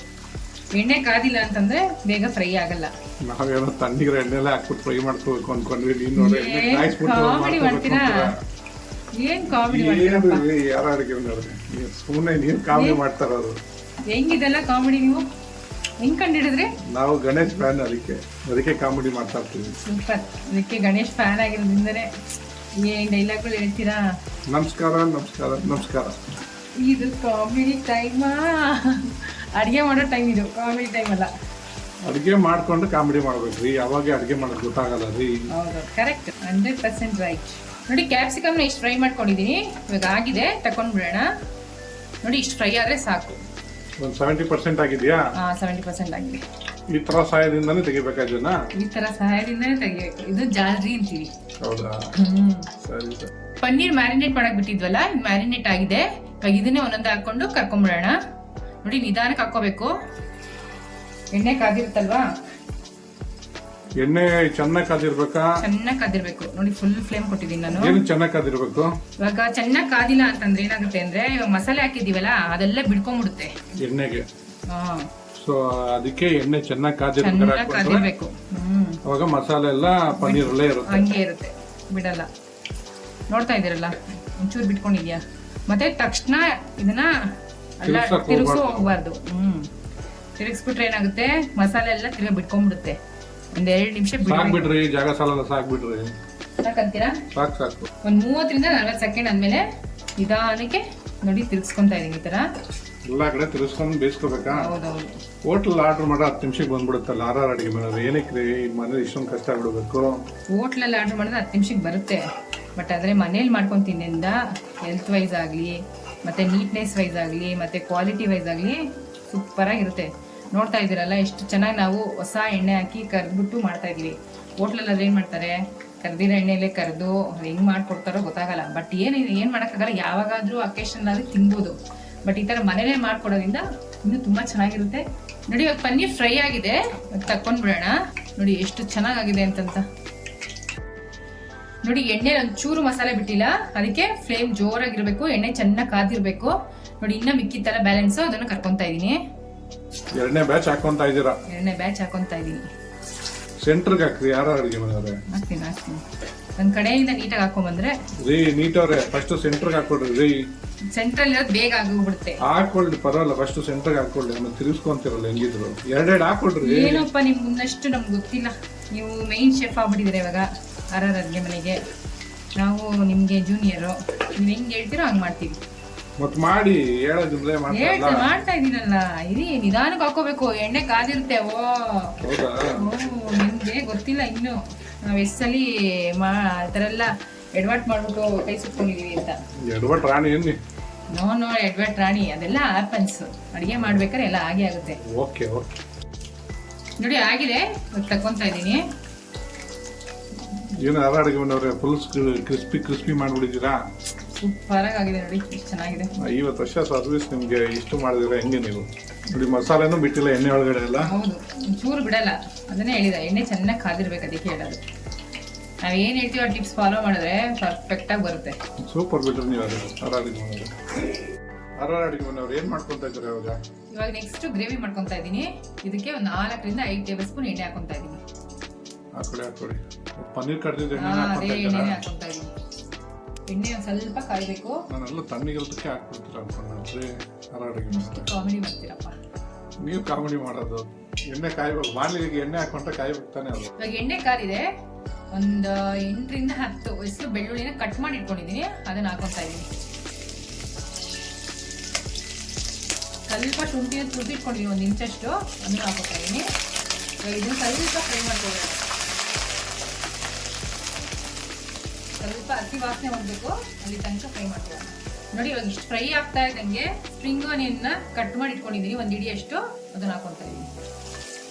ಎಣ್ಣೆ ಕಾದಿಲ್ಲ ಅಂತಂದ್ರೆ ಬೇಗ ಫ್ರೈ ಆಗಲ್ಲ. ನಾವೇನೋ ತಣ್ಣೀರ ಎಣ್ಣೆಲ್ಲ ಹಾಕ್ಬಿಟ್ಟು ಫ್ರೈ ಮಾಡ್ಕೋಬೇಕು ಅನ್ಕೊಂಡ್ವಿ. ಕಾಮಿಡಿ ಮಾಡ್ತೀರಾ? ಏನ್ ಕಾಮಿಡಿ ಮಾಡ್ತೀರಪ್ಪ ಏನ್ರಿ ಯಾರ ಅಡಿಗೆ ಮನೆಯವ್ರೆ ಸುಮ್ಮನೆ ನೀವು ಕಾಮಿಡಿ ಮಾಡ್ತಾರ ಅವರು ಹೆಂಗಿದೆಲ್ಲ ಕಾಮಿಡಿ ನೀವು ಹೆಂಗ್ ಕಂಡಿಡಿದ್ರಿ ನಾವು ಗಣೇಶ್ ಫ್ಯಾನ್ ಅದಕ್ಕೆ ಕಾಮಿಡಿ ಮಾಡ್ತಾ ಇರ್ತೀವಿ ಸೂಪರ್ ಅದಕ್ಕೆ ಗಣೇಶ್ ಫ್ಯಾನ್ ಆಗಿರೋದ್ರಿಂದನೇ ಏನ್ ಡೈಲಾಗ್ಗಳು ಹೇಳ್ತೀರಾ ನಮಸ್ಕಾರ ನಮಸ್ಕಾರ ನಮಸ್ಕಾರ ಇದು ಕಾಮಿಡಿ ಟೈಮಾ ಅಡಿಗೆ ಮಾಡೋ ಟೈಮ್ ಇದು ಕಾಮಿಡಿ ಟೈಮ್ ಅಲ್ಲ ಅಡಿಗೆ ಮಾಡ್ಕೊಂಡು ಕಾಮಿಡಿ ಮಾಡ್ಬೇಕ್ರಿ ಯಾವಾಗ ಅಡಿಗೆ ಮಾಡೋದು ಗೊತ್ತಾಗಲ್ಲ ರೀ ಹೌದು ಕರೆಕ್ಟ್ 100% ರೈಟ್ ನೋಡಿ ಕ್ಯಾಪ್ಸಿಕಮ್ನ ಇಷ್ಟು ಫ್ರೈ ಮಾಡ್ಕೊಂಡಿದ್ದೀನಿ ಇವಾಗ ಆಗಿದೆ ತಕೊಂಡ್ಬಿಡೋಣ ನೋಡಿ ಇಷ್ಟು ಫ್ರೈ ಆದ್ರೆ ಸಾಕು ಒಂದು 70% ಆಗಿದೆಯಾ 70% ಆಗಿದೆ ಈ ತರ ಸಹಾಯದಿಂದಾನೇ ತೆಗಿಬೇಕಾದನ್ನ ಈ ತರ ಸಹಾಯದಿಂದನೇ ತೆಗಿಬೇಕು ಇದು ಜಾಲ್ರಿ ಅಂತೀವಿ ಹೌದಾ ಸರಿ ಸರಿ ಪನ್ನೀರ್ ಮ್ಯಾರಿನೇಟ್ ಮಾಡಕ್ ಬಿಟ್ಟಿದ್ವಲ್ಲ ಮ್ಯಾರಿನೇಟ್ ಆಗಿದೆ ಇವಾಗ ಇದನ್ನೇ ಒಂದೊಂದು ಹಾಕೊಂಡು ಕರ್ಕೊಂಡ್ಬಿಡೋಣ ನೋಡಿ ನಿಧಾನಕ್ಕೆ ಹಾಕೋಬೇಕು ಎಣ್ಣೆ ಕಾದಿರುತ್ತಲ್ವಾ ಎಣ್ಣೆ ಚೆನ್ನಾಗಿ ಕಾದಿರ್ಬೇಕಾ ಚೆನ್ನಾಗಿ ಕಾದಿರ್ಬೇಕು ನೋಡಿ ಫುಲ್ ಫ್ಲೇಮ್ ಕೊಟ್ಟಿದ್ದೀನಿ ನಾನು ಏನು ಚೆನ್ನಾಗಿ ಕಾದಿರ್ಬೇಕು ಇವಾಗ ಚೆನ್ನಾಗಿ ಕಾದಿಲ್ಲ ಅಂತಂದ್ರೆ ಏನಾಗುತ್ತೆ ಅಂದ್ರೆ ಇವಾಗ ಮಸಾಲೆ ಹಾಕಿದೀವಲ್ಲ ಅದೆಲ್ಲ ಬಿಡ್ಕೊಂಡ್ಬಿಡುತ್ತೆ ಎಣ್ಣೆಗೆ ಹಾ ಸೊ ಅದಕ್ಕೆ ಎಣ್ಣೆ ಚೆನ್ನಾಗಿ ಚೆನ್ನಾಗಿ ಕಾದಿರ್ಬೇಕು ಅವಾಗ ಮಸಾಲೆ ಎಲ್ಲ ಪನ್ನೀರ್ ಅಲ್ಲೇ ಇರುತ್ತೆ ಹಂಗೆ ಇರುತ್ತೆ ಬಿಡಲ್ಲ ನೋಡ್ತಾ ಇದೀರಲ್ಲ ಒಂಚೂರು ಬಿಟ್ಕೊಂಡಿದ್ಯಾ ಮತ್ತೆ ತಕ್ಷಣ ಇದನ್ನ ಎಲ್ಲ ತಿರುಗಿಸು ಹೋಗ್ಬಾರ್ದು ತಿರುಗಿಸ್ಬಿಟ್ರೆ ಏನಾಗುತ್ತೆ ಮಸಾಲೆ ಎಲ್ಲ ತಿರ್ಗಾ ಬಿಟ್ಕೊಂಡ್ಬಿಡುತ್ತೆ ಒಂದ್ 2 ನಿಮಿಷ ಬಿಡ್ರಿ ಜಾಗ ಸಾಲಲ್ಲ ಸಾಕ್ಬಿಡ್ರಿ ಸಾಕಂತೀರಾ ಸಾಕು ಒಂದ್ 30 ರಿಂದ 40 ಸೆಕೆಂಡ್ ಆದ್ಮೇಲೆ ನಿಧಾನಕ್ಕೆ ನೋಡಿ ತಿರ್ಗಿಸ್ಕೊಂತಾ ಇದೀನಿ ಈ ತರ ಎಲ್ಲಾ ಕಡೆ ತಿರ್ಗಿಸ್ಕೊಂಡು ಬೇಯಿಸ್ಕೋಬೇಕಾ ಹೌದೌದು ಹೋಟೆಲ್ ಆರ್ಡರ್ ಮಾಡೋ 10 ನಿಮಿಷಕ್ಕೆ ಬಂದ್ಬಿಡುತ್ತಲ್ಲ ಆರ್ ಅಡಿಗೆ ಮನೆ ಏನಕ್ಕೆ ಮನೇಲಿ ಇಷ್ಟೊಂದು ಕಷ್ಟ ಬಿಡ್ಬೇಕು ಹೋಟ್ಲಲ್ಲಿ ಆರ್ಡರ್ ಮಾಡಿದ್ರೆ 10 ನಿಮಿಷಕ್ಕೆ ಬರುತ್ತೆ ಬಟ್ ಆದ್ರೆ ಮನೇಲಿ ಮಾಡ್ಕೊಂಡು ತಿನ್ನಿಂದ ಹೆಲ್ತ್ ವೈಸ್ ಆಗಲಿ ಮತ್ತೆ ನೀಟ್ನೆಸ್ ವೈಸ್ ಆಗಲಿ ಮತ್ತೆ ಕ್ವಾಲಿಟಿ ವೈಸ್ ಆಗಲಿ ಸೂಪರ್ ಆಗಿರುತ್ತೆ ನೋಡ್ತಾ ಇದ್ದೀರಲ್ಲ ಎಷ್ಟು ಚೆನ್ನಾಗಿ ನಾವು ಹೊಸ ಎಣ್ಣೆ ಹಾಕಿ ಕರ್ದ್ಬಿಟ್ಟು ಮಾಡ್ತಾ ಇದೀವಿ ಹೋಟ್ಲಲ್ಲಿ ಅದೇನ್ ಮಾಡ್ತಾರೆ ಕರ್ದಿರೋ ಎಣ್ಣೆಲೆ ಕರೆದು ಹೆಂಗ್ ಮಾಡ್ಕೊಡ್ತಾರೋ ಗೊತ್ತಾಗಲ್ಲ ಬಟ್ ಏನ್ ಮಾಡೋಕ್ಕಾಗಲ್ಲ ಯಾವಾಗಾದ್ರೂ ಅಕೇಶನ್ ಆದ್ರೆ ತಿನ್ಬೋದು ಬಟ್ ಈ ತರ ಮನೇಲೆ ಮಾಡ್ಕೊಡೋದ್ರಿಂದ ಇನ್ನೂ ತುಂಬಾ ಚೆನ್ನಾಗಿರುತ್ತೆ ನೋಡಿ ಇವಾಗ ಪನ್ನೀರ್ ಫ್ರೈ ಆಗಿದೆ ತಕೊಂಡ್ಬಿಡೋಣ ನೋಡಿ ಎಷ್ಟು ಚೆನ್ನಾಗಿದೆ ಅಂತಂತ ನೋಡಿ ಎಣ್ಣೆ ಒಂಚೂರು ಮಸಾಲೆ ಬಿಟ್ಟಿಲ್ಲ ಅದಕ್ಕೆ ಫ್ಲೇಮ್ ಜೋರಾಗಿರ್ಬೇಕು ಎಣ್ಣೆ ಚೆನ್ನಾಗಿ ಕಾದಿರ್ಬೇಕು ನೋಡಿ ಇನ್ನ ಮಿಕ್ಕಿತ್ತಲ್ಲ ಬ್ಯಾಲೆನ್ಸ್ ಅದನ್ನು ಕರ್ಕೊಂತಾ ಇದೀನಿ ಎರಡನೇ ಬ್ಯಾಚ್ ಹಾಕೊಂತ ಇದೀರಾ ಎರಡನೇ ಬ್ಯಾಚ್ ಹಾಕೊಂತಾ ಇದೀನಿ ಸೆಂಟರ್ಗೆ ಹಾಕ್ರಿ ಯಾರು ಅಡಿಗೆ ಮನೆಯವ್ರೆ ಹಾಕ್ತೀನಿ ಒಂದ್ ಕಡೆಯಿಂದ ನೀಟಾಗಿ ಹಾಕೊಂಡ್ಬಂದ್ರೆ ರೀ ನೀಟವ್ರೆ ಫಸ್ಟ್ ಸೆಂಟರ್ಗೆ ಹಾಕೊಡ್ರಿ ರೀ ಸೆಂಟ್ರಲ್ ಇರೋದು ಬೇಗ ಆಗೋಗ್ಬಿಡುತ್ತೆ ಹಾಕೊಳ್ರಿ ಪರವಾಗಿಲ್ಲ ಫಸ್ಟ್ ಸೆಂಟರ್ಗೆ ಹಾಕೊಳ್ರಿ ಆಮೇಲೆ ತಿರ್ಗಿಸ್ಕೊಂತಿರಲ್ಲ ಹೆಂಗಿದ್ರು ಎರಡೆರಡು ಹಾಕೊಳ್ರಿ ಏನಪ್ಪ ನಿಮ್ ಮುಂದಷ್ಟು ನಮ್ಗೆ ಗೊತ್ತಿಲ್ಲ ನೀವು ಮೈನ್ ಶೆಫ್ ಆಗ್ಬಿಟ್ಟಿದ್ದೀರಾ ಇವಾಗ ಅಡುಗೆ ಮನೆಗೆ ನಾವು ನಿಮ್ಗೆ ಜೂನಿಯರು ನೀವು ಹೆಂಗ್ ಹೇಳ್ತೀರೋ ಹಂಗ್ ಮಾಡ್ತೀವಿ ಮತ್ ಮಾಡಿ ಹೇಳೋದಿದ್ರೆ ಮಾಡ್ತಾ ಇದೀನಲ್ಲ ಇರಿ ನಿಧಾನಕ್ಕೆ ಹಾಕೋಬೇಕು ಎಣ್ಣೆ ಕಾದಿರುತ್ತೆ ಓ ನಿಮ್ಗೆ ಗೊತ್ತಿಲ್ಲ ಇನ್ನು ನಾವ್ ಎಷ್ಟಲ್ಲಿ ಆ ಥರ ಎಲ್ಲ ಎಡ್ವರ್ಟ್ ಮಾಡ್ಬಿಟ್ಟು ಕೈ ಸುಟ್ಕೊಂಡಿದೀವಿ ಅಂತ ಎಡ್ವರ್ಟ್ ರಾಣಿ ಏನಿ ನೋ ಎಡ್ವರ್ಟ್ ರಾಣಿ ಅದೆಲ್ಲ ಆಪನ್ಸ್ ಅಡಿಗೆ ಮಾಡ್ಬೇಕಾದ್ರೆ ಎಲ್ಲ ಹಾಗೆ ಆಗುತ್ತೆ ಓಕೆ ಓಕೆ ನೋಡಿ ಆಗಿದೆ ತಕೊಂತಾ ಇದೀನಿ ಏನು ಯಾರು ಅಡಿಗೆ ಮನೆಯವ್ರೆ ಫುಲ್ ಕ್ರಿಸ್ಪಿ ಮಾಡ್ಬಿಟ್ಟಿದ್ದೀರಾ ಸೂಪರ್ ಆಗಿದೆ ನೋಡಿ ಎಷ್ಟು ಚೆನ್ನಾಗಿದೆ 50 ವರ್ಷ ಸರ್ವಿಸ್ ನಿಮ್ಗೆ ಇಷ್ಟು ಮಾಡಿದ್ರೆ ಹೆಂಗೆ ನೀವು ನೋಡಿ ಮಸಾಲೆನೂ ಬಿಟ್ಟಿಲ್ಲ ಎಣ್ಣೆ ಒಳಗಡೆ ಎಲ್ಲ ಹೌದು ಚೂರು ಬಿಡಲ್ಲ ಅದನ್ನೇ ಹೇಳಿದ ಎಣ್ಣೆ ಚೆನ್ನಾಗಿ ಕಾದಿರ್ಬೇಕು ಅದಕ್ಕೆ ಹೇಳೋದು ನಾವ್ ಏನ್ ಹೇಳ್ತೀವಿ ಆ ಟಿಪ್ಸ್ ಫಾಲೋ ಮಾಡಿದ್ರೆ ಪರ್ಫೆಕ್ಟ್ ಆಗಿ ಬರುತ್ತೆ ಸೂಪರ್ ಬಿಟ್ರಿ ನೀವು ಅದು ಅಡಿಗೆ ಮನೆಯವ್ರು ಏನ್ ಮಾಡ್ಕೊಂತ ಇದ್ದಾರೆ ಇವಾಗ ನೆಕ್ಸ್ಟ್ ಗ್ರೇವಿ ಮಾಡ್ಕೊಂತ ಇದೀನಿ ಇದಕ್ಕೆ ಒಂದು 4 ರಿಂದ 5 ಟೇಬಲ್ ಸ್ಪೂನ್ ಎಣ್ಣೆ ಹಾಕೊಂತ ಇದೀನಿ ಹಾಕೊಳ್ಳಿ ಪನ್ನೀರ್ ಕಡ್ದಿದ್ದ ಎಣ್ಣೆ ಹಾಕೊಂತ ಇದೀನಿ ಎಣ್ಣೆ ಒಂದ್ ಸ್ವಲ್ಪ ಕಾಯ್ಬೇಕು ನಾನೆಲ್ಲ ತಣ್ಣಗಿರೋದಕ್ಕೆ ಹಾಕ್ಬಿಡ್ತೀರ ಅನ್ಕೊಂಡ್ರೆ ಕಾಮಿಡಿ ಮಾಡ್ತೀರಪ್ಪ ನೀವು ಕಾಮಿಡಿ ಮಾಡೋದು ಎಣ್ಣೆ ಕಾಯ್ಬೇಕು ಬಾಣಲಿಗೆ ಎಣ್ಣೆ ಹಾಕೊಂಡ್ರೆ ಕಾಯ್ಬೇಕು ತಾನೆ ಅದು ಇವಾಗ ಎಣ್ಣೆ ಕಾದಿದೆ ಒಂದು 8 ರಿಂದ 10 ಹೆಸರು ಬೆಳ್ಳುಳ್ಳಿನ ಕಟ್ ಮಾಡಿ ಇಟ್ಕೊಂಡಿದೀನಿ ಅದನ್ನ ಹಾಕೊಂತ ಇದೀನಿ ಸ್ವಲ್ಪ ಶುಂಠಿನ ತುರಿದಿಟ್ಕೊಂಡಿದ್ದೀನಿ 1 ಇಂಚಷ್ಟು ಅದನ್ನ ಹಾಕೋತಾ ಇದೀನಿ ಇದನ್ನ ಸ್ವಲ್ಪ ಫ್ರೈ ಮಾಡ್ಕೊಳ್ಳೋಣ ಸ್ವಲ್ಪ ಹಸಿ ವಾಸನೆ ಹೋಗ್ಬೇಕು ಅಲ್ಲಿ ತನಕ ಫ್ರೈ ಮಾಡ್ಕೊಳ್ಳೋಣ ನೋಡಿ ಇವಾಗ ಇಷ್ಟು ಫ್ರೈ ಆಗ್ತಾ ಇದ್ದಂಗೆ ಸ್ಪ್ರಿಂಗ್ ಆನಿಯನ್ನ ಕಟ್ ಮಾಡಿ ಇಟ್ಕೊಂಡಿದ್ದೀನಿ 1 ಹಿಡಿಯಷ್ಟು ಅದನ್ನ ಹಾಕೊಂತ ಇದೀನಿ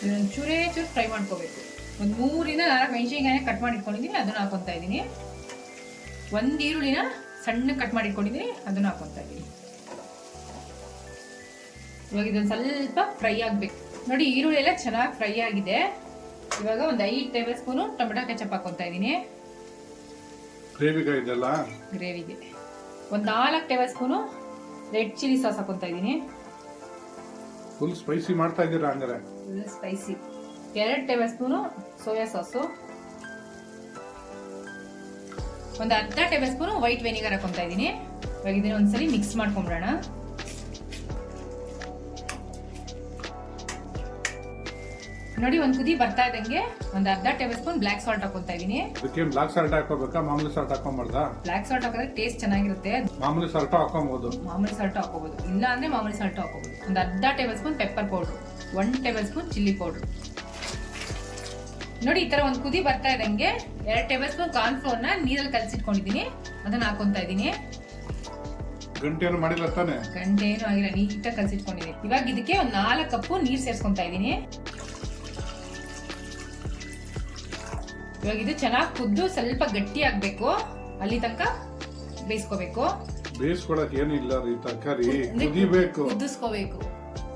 ಇದನ್ನ ಚೂರು ಫ್ರೈ ಮಾಡ್ಕೋಬೇಕು ಒಂದು 3 ರಿಂದ 4 ಮೆಣಸಿನಕಾಯಿನ ಕಟ್ ಮಾಡಿ ಇಟ್ಕೊಂಡಿದ್ದೀನಿ ಅದನ್ನ ಹಾಕೊಂತ ಇದೀನಿ 1 ಈರುಳ್ಳಿನ ಸಣ್ಣ ಕಟ್ ಮಾಡಿ ಇಟ್ಕೊಂಡಿದ್ದೀನಿ ಅದನ್ನ ಹಾಕೊಂತ ಇದೀನಿ ಇವಾಗ ಇದೊಂದು ಸ್ವಲ್ಪ ಫ್ರೈ ಆಗ್ಬೇಕು ನೋಡಿ ಈರುಳ್ಳಿ ಎಲ್ಲ ಚೆನ್ನಾಗಿ ಫ್ರೈ ಆಗಿದೆ ಇವಾಗ ಒಂದು 5 ಟೇಬಲ್ ಸ್ಪೂನು ಟೊಮೆಟೊ ಕೆಚಪ್ ಹಾಕೊಂತ ಇದೀನಿ ಗ್ರೇವಿಗೆ ಒಂದು 4 tablespoon red chilli sauce ಹಾಕೊಂತ ಇದೀನಿ ಫುಲ್ ಸ್ಪೈಸಿ ಮಾಡ್ತಾ ಇದ್ದೀರಾ ಹಂಗಾರೆ full spicy 2 tablespoon soya sauce ಒಂದು ಅರ್ಧ ಟೇಬಲ್ ಸ್ಪೂನ್ ವೈಟ್ ವೆನಿಗರ್ ಹಾಕೊಂತಾ ಇದೀನಿ. ಇವಾಗ ಇದನ್ನ ಒಂದ್ಸಲಿ ಮಿಕ್ಸ್ ಮಾಡ್ಕೊಂಡ್ಬಿಡೋಣ. ನೋಡಿ ಒಂದ್ ಕುದಿ ಬರ್ತಾ ಇದ್ದಂಗೆ ಒಂದ್ ಅರ್ಧ ಟೇಬಲ್ ಸ್ಪೂನ್ ಬ್ಲಾಕ್ ಸಾಲ್ಟ್ ಹಾಕೊಂತಾ ಇದೀನಿ. ಅದಕ್ಕೆ ಬ್ಲಾಕ್ ಸಾಲ್ಟ್ ಹಾಕೋಬೇಕಾ ಮಾಮೂಲಿ ಸಾಲ್ಟ್ ಹಾಕೊಂಬಾರ್ದಾ? ಬ್ಲಾಕ್ ಸಾಲ್ಟ್ ಹಾಕಿದ್ರೆ ಟೇಸ್ಟ್ ಚೆನ್ನಾಗಿರುತ್ತೆ. ಮಾಮೂಲಿ ಸಾಲ್ಟ್ ಹಾಕೋಬಹುದು. ಮಾಮೂಲಿ ಸಾಲ್ಟ್ ಹಾಕೋಬಹುದು, ಇಲ್ಲ ಅಂದ್ರೆ ಮಾಮೂಲಿ ಸಾಲ್ಟ್ ಹಾಕೋಬಹುದು. ಒಂದ್ ಅರ್ಧ tablespoon pepper powder, 1 tablespoon chilli powder. ನೋಡಿ ಈ ತರ ಒಂದ್ ಕುದಿ ಬರ್ತಾ ಇದ್ದಂಗೆ 2 ಟೇಬಲ್ ಸ್ಪೂನ್ ಕಾರ್ನ್ ಫ್ಲೋರ್ ನ ನೀರಲ್ಲಿ ಕಲಸಿಟ್ಕೊಂಡಿದೀನಿ, ಅದನ್ನ ಹಾಕೊಂತಾ ಇದೀನಿ. ಗಂಟೆಯನ್ನು ಮಾಡಿಲ್ಲ ತಾನೆ? ಗಂಟೆ ಏನು ಆಗಿಲ್ಲ, ನೀಟಾಗಿ ಕಲಸಿಟ್ಕೊಂಡಿದ್ದೀನಿ. ಇವಾಗ ಇದಕ್ಕೆ ಒಂದ್ 4 ಕಪ್ ನೀರ್ ಸೇರ್ಸ್ಕೊಂತಾ ಇದೀನಿ. ಇವಾಗ ಇದು ಚೆನ್ನಾಗಿ ಕುದ್ದು ಸ್ವಲ್ಪ ಗಟ್ಟಿ ಆಗ್ಬೇಕು, ಅಲ್ಲಿ ತನಕ ಬೇಯಿಸ್ಕೋಬೇಕು. ಬೇಯಿಸ್ಕೊಳಕ್ ಏನಿಲ್ಲ ರೀ, ತರಕಾರಿ ಕುದಿಬೇಕು, ಕುದಿಸ್ಕೋಬೇಕು.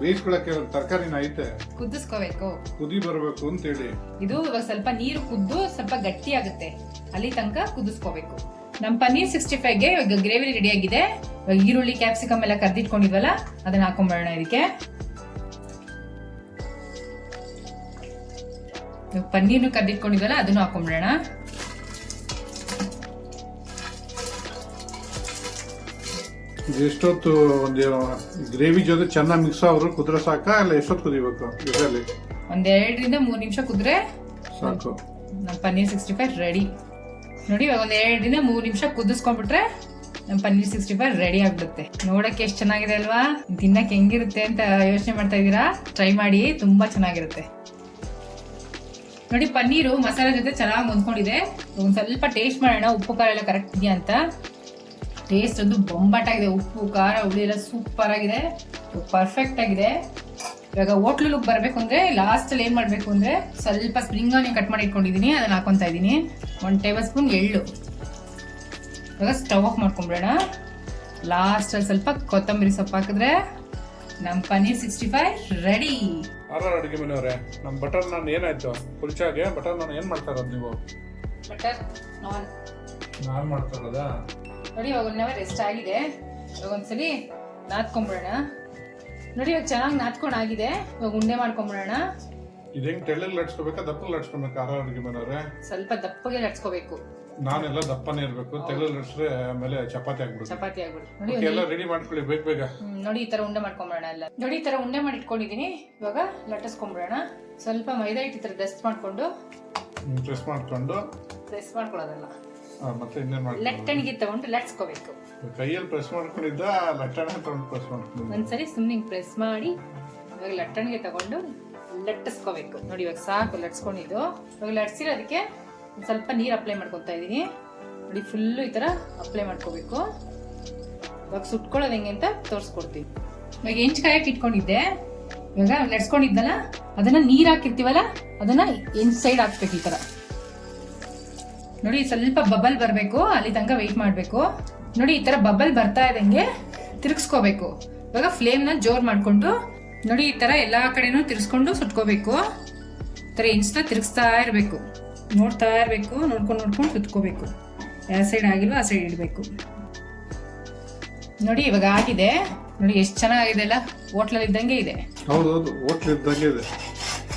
ಬೇಯಿಸ್ಕೊಳಕ್ಕೆ ತರಕಾರಿನ ಐತೆ, ಕುದಿಸ್ಕೋಬೇಕು, ಕುದಿ ಬರಬೇಕು ಅಂತ ಹೇಳಿ. ಇದು ಇವಾಗ ಸ್ವಲ್ಪ ನೀರು ಕುದ್ದು ಸ್ವಲ್ಪ ಗಟ್ಟಿ ಆಗುತ್ತೆ, ಅಲ್ಲಿ ತನಕ ಕುದಿಸ್ಕೋಬೇಕು. ನಮ್ ಪನ್ನೀರ್ 65ಗೆ ಇವಾಗ ಗ್ರೇವಿ ರೆಡಿ ಆಗಿದೆ. ಇವಾಗ ಈರುಳ್ಳಿ ಕ್ಯಾಪ್ಸಿಕಮ್ ಎಲ್ಲ ಕರ್ದಿಟ್ಕೊಂಡಿದ್ವಲ್ಲ ಅದನ್ನ ಹಾಕೊಂಡ್ಬರೋಣ. ಇದಕ್ಕೆ ಪನ್ನೀರ್ನು ಕರ್ದಿಟ್ಕೊಂಡಿದ್ವಲ್ಲ ಅದನ್ನು ಹಾಕೊಂಡ್ಬಿಡೋಣ. ಎಷ್ಟೊತ್ತು ಒಂದು ಗ್ರೇವಿ ಜೊತೆ ಚೆನ್ನಾಗಿ ಮಿಕ್ಸ್ ಆದ್ರು ಕುದ್ರೆ ಸಾಕ, ಇಲ್ಲ ಎಷ್ಟೊತ್ತು ಕುದಿಬೇಕು? ಇದರಲ್ಲಿ ಒಂದ್ 2 ರಿಂದ 3 ನಿಮಿಷ ಕುದ್ರೆ ಸಾಕು. ನಮ್ಮ ಪನ್ನೀರ್ 65 ರೆಡಿ. ನೋಡಿ ಇವಾಗ ಒಂದ್ 2 ರಿಂದ 3 ನಿಮಿಷ ಕುದಿಸ್ಕೊಂಡ್ಬಿಟ್ರೆ ನಮ್ಮ ಪನ್ನೀರ್ 65 ರೆಡಿ ಆಗ್ಬಿಡುತ್ತೆ. ನೋಡಕ್ಕೆ ಎಷ್ಟು ಚೆನ್ನಾಗಿದೆ ಅಲ್ವಾ? ತಿನ್ನಕ್ಕೆ ಹೆಂಗಿರುತ್ತೆ ಅಂತ ಯೋಚನೆ ಮಾಡ್ತಾ ಇದೀರಾ? ಟ್ರೈ ಮಾಡಿ, ತುಂಬಾ ಚೆನ್ನಾಗಿರುತ್ತೆ. ನೋಡಿ ಪನ್ನೀರು ಮಸಾಲೆ ಜೊತೆ ಚೆನ್ನಾಗಿ ಹೊಂದ್ಕೊಂಡಿದೆ. ಒಂದ್ ಸ್ವಲ್ಪ ಟೇಸ್ಟ್ ಮಾಡೋಣ, ಉಪ್ಪು ಖಾರ ಎಲ್ಲ ಕರೆಕ್ಟ್ ಇದೆಯಾ ಅಂತ. ಟೇಸ್ಟ್ ಒಂದು ಬೊಂಬಾಟಾಗಿದೆ, ಉಪ್ಪು ಖಾರ ಹುಳಿ ಎಲ್ಲ ಸೂಪರ್ ಆಗಿದೆ, ಪರ್ಫೆಕ್ಟ್ ಆಗಿದೆ. ಇವಾಗ ಹೋಟ್ಲು ಲುಕ್ ಬರ್ಬೇಕು ಅಂದ್ರೆ ಲಾಸ್ಟ್ ಅಲ್ಲಿ ಏನ್ ಮಾಡ್ಬೇಕು ಅಂದ್ರೆ ಸ್ವಲ್ಪ ಸ್ಪ್ರಿಂಗ್ ಆನಿಯನ್ ಕಟ್ ಮಾಡಿ ಇಟ್ಕೊಂಡಿದೀನಿ, ಅದನ್ನ ಹಾಕೊಂತಾ ಇದೀನಿ. 1 ಟೇಬಲ್ ಸ್ಪೂನ್ ಎಳ್ಳು. ಇವಾಗ ಸ್ಟವ್ ಆಫ್ ಮಾಡ್ಕೊಂಡ್ಬಿಡೋಣ. ಲಾಸ್ಟ್ ಅಲ್ಲಿ ಸ್ವಲ್ಪ ಕೊತ್ತಂಬರಿ ಸೊಪ್ಪು ಹಾಕಿದ್ರೆ ನಮ್ ಪನ್ನೀರ್ 65 ರೆಡಿ. ಅಡುಗೆ ಮನೆಯವರೇ, ನಮ್ ಬಟರ್ ನಾನ್ ಏನಾಯ್ತು? ಕುಲ್ಚಾಗೆ ಬಟರ್ ನಾನ್ ಏನ್ ಮಾಡ್ತಾ ಇರೋದು ನೀವು? ಬಟರ್ ನಾನ್ ಮಾಡ್ತಾ ಇರೋದಾ? ನೋಡಿ ಇವಾಗ 1 ಅವರ್ ರೆಸ್ಟ್ ಆಗಿದೆ. ಇವಾಗ ಒಂದ್ಸಲಿ ನಾದ್ಕೊಂಡ್ಬಿಡೋಣ. ನೋಡಿ ಇವಾಗ ಚೆನ್ನಾಗಿ ನಾದ್ಕೊಂಡು ಆಗಿದೆ. ಇವಾಗ ಉಂಡೆ ಮಾಡ್ಕೊಂಡ್ಬಿಡೋಣ. ಇದು ಹೆಂಗ್ ತೆಳ್ಳಗೆ ಲಟ್ಸ್ಕೋಬೇಕಾ ದಪ್ಪಗೆ ಲಟ್ಸ್ಕೋಬೇಕಾ? ಅಡುಗೆ ಮನೆಯವರೇ, ಸ್ವಲ್ಪ ದಪ್ಪಗೆ ಲಟ್ಸ್ಕೋಬೇಕು. ನಾನೆಲ್ಲ ದಪ್ಪನೇ ಇರ್ಬೇಕು, ತೆಳ್ಳಗೆ ಲಟ್ಸ್ರೆ ಆಮೇಲೆ ಚಪಾತಿ ಆಗ್ಬಿಡುತ್ತೆ. ನೋಡಿ ಎಲ್ಲ ರೆಡಿ ಮಾಡ್ಕೊಳ್ಳಿ ಬೇಗ. ನೋಡಿ ಈ ತರ ಉಂಡೆ ಮಾಡ್ಕೊಂಡ್ಬಿಡೋಣ ಎಲ್ಲ. ನೋಡಿ ಈ ತರ ಉಂಡೆ ಮಾಡಿ ಇಟ್ಕೊಂಡಿದೀನಿ. ಇವಾಗ ಲಟ್ಟಿಸ್ಕೊಂಡ್ಬಿಡೋಣ. ಸ್ವಲ್ಪ ಮೈದಾ ಹಿಟ್ಟು ಈ ತರ ಡಸ್ಟ್ ಮಾಡ್ಕೊಂಡು ಪ್ರೆಸ್ ಮಾಡ್ಕೊಳ್ಳೋದಲ್ಲ, ಮತ್ತೆ ಇನ್ನೇನ್ ಮಾಡಿ ಲಟ್ಟಣಿಗೆ ತಗೊಂಡು ಲಟ್ಸ್ಕೋಬೇಕು. ಕೈಯಲ್ಲಿ ಪ್ರೆಸ್ ಮಾಡ್ಕೊಂಡಿದ್ದ ಲಟ್ಟಣ ತಗೊಂಡು ಪ್ರೆಸ್ ಮಾಡ್ಕೊಂಡು ಒಂದ್ಸರಿ ಸುಮ್ಮನೆ ಪ್ರೆಸ್ ಮಾಡಿ ಇವಾಗ ಲಟ್ಟಣಿಗೆ ತಗೊಂಡು ಲಟ್ಟಿಸ್ಕೋಬೇಕು. ನೋಡಿ ಇವಾಗ ಸಾಕು ಲಟ್ಸ್ಕೊಂಡಿದ್ದು. ಇವಾಗ ಲಟ್ಸಿರೋದಕ್ಕೆ ಸ್ವಲ್ಪ ನೀರು ಅಪ್ಲೈ ಮಾಡ್ಕೊತಾ ಇದೀನಿ. ನೋಡಿ ಫುಲ್ಲು ಈ ತರ ಅಪ್ಲೈ ಮಾಡ್ಕೋಬೇಕು. ಇವಾಗ ಸುಟ್ಕೊಳ್ಳೋದು ಹೆಂಗೆ ಅಂತ ತೋರಿಸ್ಕೊಡ್ತೀವಿ. ಇವಾಗ ಹೆಂಚ್ಕಾಯಕ್ಕೆ ಇಟ್ಕೊಂಡಿದ್ದೆ. ಇವಾಗ ಲಟ್ಸ್ಕೊಂಡಿದ್ದಲ್ಲ ಅದನ್ನ ನೀರ್ ಹಾಕಿರ್ತೀವಲ್ಲ ಅದನ್ನ ಹೆಂಚ್ ಸೈಡ್ ಹಾಕ್ಬೇಕು. ಈ ತರ ನೋಡಿ ಸ್ವಲ್ಪ ಬಬಲ್ ಬರ್ಬೇಕು, ಅಲ್ಲಿ ತನಕ ವೆಯ್ಟ್ ಮಾಡ್ಬೇಕು. ನೋಡಿ ಈ ತರ ಬಬಲ್ ಬರ್ತಾ ಇದ್ದಂಗೆ ತಿರ್ಗಿಸ್ಕೋಬೇಕು. ಇವಾಗ ಫ್ಲೇಮ್ ನ ಜೋರ್ ಮಾಡ್ಕೊಂಡು ನೋಡಿ ಈ ತರ ಎಲ್ಲಾ ಕಡೆನೂ ತಿರ್ಸ್ಕೊಂಡು ಸುಟ್ಕೋಬೇಕು. ಈ ತರ ಹೆಂಚ್ನ ತಿರ್ಗಿಸ್ತಾ ಇರ್ಬೇಕು, ನೋಡ್ತಾ ಇರ್ಬೇಕು, ನೋಡ್ಕೊಂಡು ಸುತ್ಕೋಬೇಕು. ಯಾವ ಸೈಡ್ ಆಗಿಲ್ವೋ ಆ ಸೈಡ್ ಇಡಬೇಕು. ನೋಡಿ ಇವಾಗ ಆಗಿದೆ. ನೋಡಿ ಎಷ್ಟು ಚೆನ್ನಾಗಿದೆ ಅಲ್ಲ, ಹೋಟ್ಲಲ್ಲಿ ಇದ್ದಂಗೆ ಇದೆ. ಹೌದೌದು, ಹೋಟ್ಲ್ ಇದ್ದಂಗೆ ಇದೆ.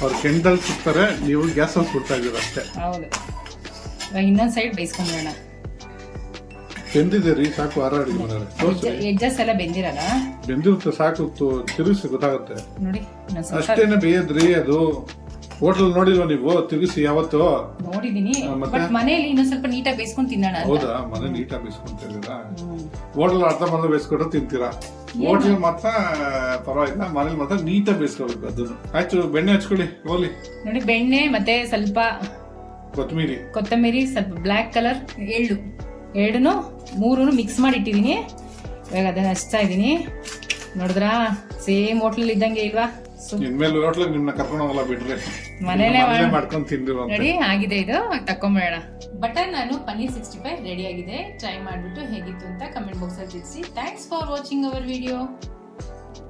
ಅವ್ರು ಕೆಂಡಲ್ ಸುತ್ತಾರೆ, ನೀವು ಗ್ಯಾಸ್ ಅಲ್ಲಿ ಸುಡ್ತಾ ಇದ್ದೀರ ಅಷ್ಟೇ. ಹೌದು. ಇವಾಗ ಇನ್ನೊಂದ್ ಸೈಡ್ ಬೇಯಿಸ್ಕೊಂಡ್ಬಿಡೋಣ. ಬೆಂದಿದೆ ರೀ, ಸಾಕು. ಅಡುಗೆ ಮನೆಯವರೇ, ಎಡ್ಜಸ್ ಎಲ್ಲ ಬೆಂದಿರಲ್ಲ, ಬೆಂದಿರುತ್ತೆ, ಸಾಕು. ತಿರುಗಿಸಿ ಗೊತ್ತಾಗುತ್ತೆ. ನೋಡಿ ಅಷ್ಟೇನೆ ಬೇಯದ್ರಿ ಅದು. ಹೋಟೆಲ್ ನೋಡಿಲ್ವಾ ನೀವು? ತಿರುಗಿಸಿ ಯಾವತ್ತು ನೋಡಿದೀನಿ, ಬಟ್ ಮನೆಯಲ್ಲಿ ಇನ್ನೊಂದ್ ಸ್ವಲ್ಪ ನೀಟಾಗಿ ಬೇಯಿಸ್ಕೊಂಡು ತಿನ್ನೋಣ. ಹೌದಾ? ಮನೆ ನೀಟಾಗಿ ಬೇಯಿಸ್ಕೊಂತೀರಾ? ಹೋಟೆಲ್ ಅರ್ಧ ಮನೆ ಬೇಯಿಸ್ಕೊಂಡು ತಿಂತೀರಾ? ಹೋಟೆಲ್ ಮಾತ್ರ ಪರವಾಗಿಲ್ಲ, ಮನೇಲಿ ಮಾತ್ರ ನೀಟಾಗಿ ಬೇಯಿಸ್ಕೋಬೇಕು ಅದನ್ನು. ಆಯ್ತು, ಬೆಣ್ಣೆ ಹಚ್ಕೊಳ್ಳಿ ಹೋಗ್ಲಿ. ನೋಡಿ ಬೆಣ್ಣೆ ಮತ್ತೆ ಸ್ವಲ್ಪ ಕೊತ್ತಂಬರಿ, ಸ್ವಲ್ಪ ಬ್ಲಾಕ್ ಕಲರ್ ಎಳ್ಳು, ಎರಡನ್ನು ಮೂರನ್ನು ಮಿಕ್ಸ್ ಮಾಡಿ ಇಟ್ಟಿದೀನಿ. ಇವಾಗ ಅದನ್ನ ಹಚ್ತಾ ಇದೀನಿ. ನೋಡಿದ್ರಾ, ಸೇಮ್ ಹೋಟ್ಲಲ್ಲಿ ಇದ್ದಂಗೆ ಇಲ್ವಾ? ಇನ್ಮೇಲೆ ಹೋಟ್ಲಿಗೆ ನಿಮ್ನ ಕರ್ಕೊಂಡು ಹೋಗಲ್ಲ ಬಿಡ್ರಿ, ಮನೇಲೆ ಮಾಡ್ಕೊಂಡು ತಿಂದಿರೋ. ರೆಡಿ ಆಗಿದೆ, ಇದು ತಕೊಂಬೇಡ. ಬಟರ್ ನಾನು ಪನ್ನೀರ್ 65 ರೆಡಿ ಆಗಿದೆ. ಟ್ರೈ ಮಾಡ್ಬಿಟ್ಟು ಹೇಗಿತ್ತು ಅಂತ ಕಮೆಂಟ್ ಬಾಕ್ಸ್ ಅಲ್ಲಿ ತಿಳಿಸಿ. Thanks for watching our video.